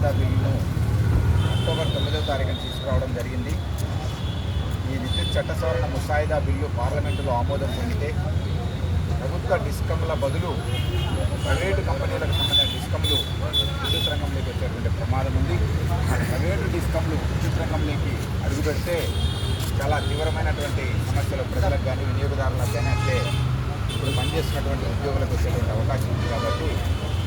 ముసాయిదా బిల్లును అక్టోబర్ 9వ తారీఖున తీసుకురావడం జరిగింది. ఈ విద్యుత్ చట్ట సవరణ ముసాయిదా బిల్లు పార్లమెంటులో ఆమోదం పొందితే ప్రభుత్వ డిస్కంల బదులు ప్రైవేటు కంపెనీలకు సంబంధించిన డిస్కంలు విద్యుత్ రంగంలోకి వచ్చేటువంటి ప్రమాదం ఉంది. ప్రైవేటు డిస్కంలు విద్యుత్ రంగంలోకి అడుగుపెడితే చాలా తీవ్రమైనటువంటి సమస్యలు ప్రజలకు కానీ వినియోగదారులకు కానీ అంటే ఇప్పుడు పనిచేస్తున్నటువంటి ఉద్యోగులకు వచ్చేటువంటి అవకాశం ఉంది. కాబట్టి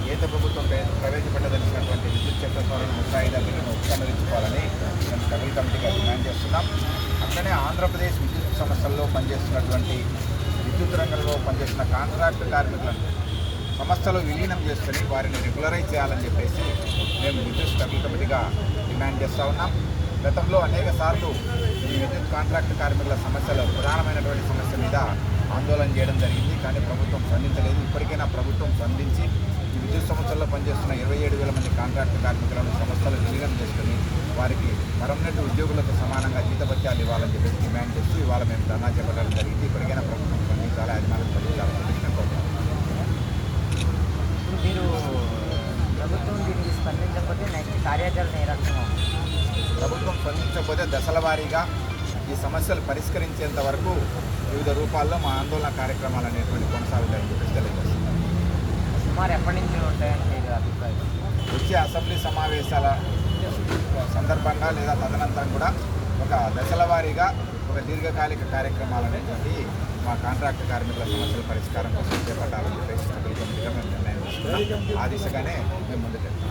కేంద్ర ప్రభుత్వం ప్రవేశపెట్టదలిచినటువంటి విద్యుత్ చట్ట సవరణ ముసాయిదా బిల్లును ఉపసంహరించుకోవాలని మేము కమిటీ కమిటీగా డిమాండ్ చేస్తున్నాం. అట్లనే ఆంధ్రప్రదేశ్ విద్యుత్ సంస్థల్లో పనిచేస్తున్నటువంటి విద్యుత్ రంగంలో పనిచేస్తున్న కాంట్రాక్ట్ కార్మికులను సంస్థలో విలీనం చేసుకుని వారిని రెగ్యులరైజ్ చేయాలని చెప్పేసి మేము విద్యుత్ స్ట్రగుల్ కమిటీగా డిమాండ్ చేస్తూ ఉన్నాం. గతంలో అనేక సార్లు ఈ విద్యుత్ కాంట్రాక్ట్ కార్మికుల సమస్యలు ప్రధానమైనటువంటి సమస్య మీద ఆందోళన చేయడం జరిగింది. కానీ ప్రభుత్వం స్పందించలేదు. ఇప్పటికైనా ప్రభుత్వం స్పందించి ఈ విద్యుత్ సంస్థల్లో పనిచేస్తున్న 27,000 మంది కాంట్రాక్ట్ కార్మికులను సంస్థలు విలీనం చేసుకుని వారికి పర్మనెంట్ ఉద్యోగులకు సమానంగా జీతభత్యాలు ఇవ్వాలని చెప్పేసి డిమాండ్ చేస్తూ ఇవాళ మేము ధర్నా చేపట్టడం జరిగింది. ఇప్పటికైనా ప్రభుత్వం స్పందించాలి, యాజమాన్యం స్పందించాలని చెప్పేసి మీరు ప్రభుత్వం దీనికి స్పందించకపోతే నెక్స్ట్ కార్యాచరణ ఏ రకంగా? ప్రభుత్వం స్పందించకపోతే దశల వారీగా ఈ సమస్యలు పరిష్కరించేంత వరకు వివిధ రూపాల్లో మా ఆందోళన కార్యక్రమాలు అనేటువంటి కొనసాగుతాయని చెప్పేసి తెలియజేస్తున్నాం. సుమారు ఎప్పటి నుంచి ఉంటాయని మీరు అభిప్రాయం? వచ్చే అసెంబ్లీ సమావేశాల సందర్భంగా లేదా తదనంతరం కూడా ఒక దశల వారీగా ఒక దీర్ఘకాలిక కార్యక్రమాలు అనేటువంటి మా కాంట్రాక్ట్ కార్మికుల సమస్యల పరిష్కారం కోసం చేపట్టాలని చెప్పేసి కమిటీగా మేము నిర్ణయం తీసుకున్నాం. ఆ దిశగానే మేము ముందుకెళ్తాం.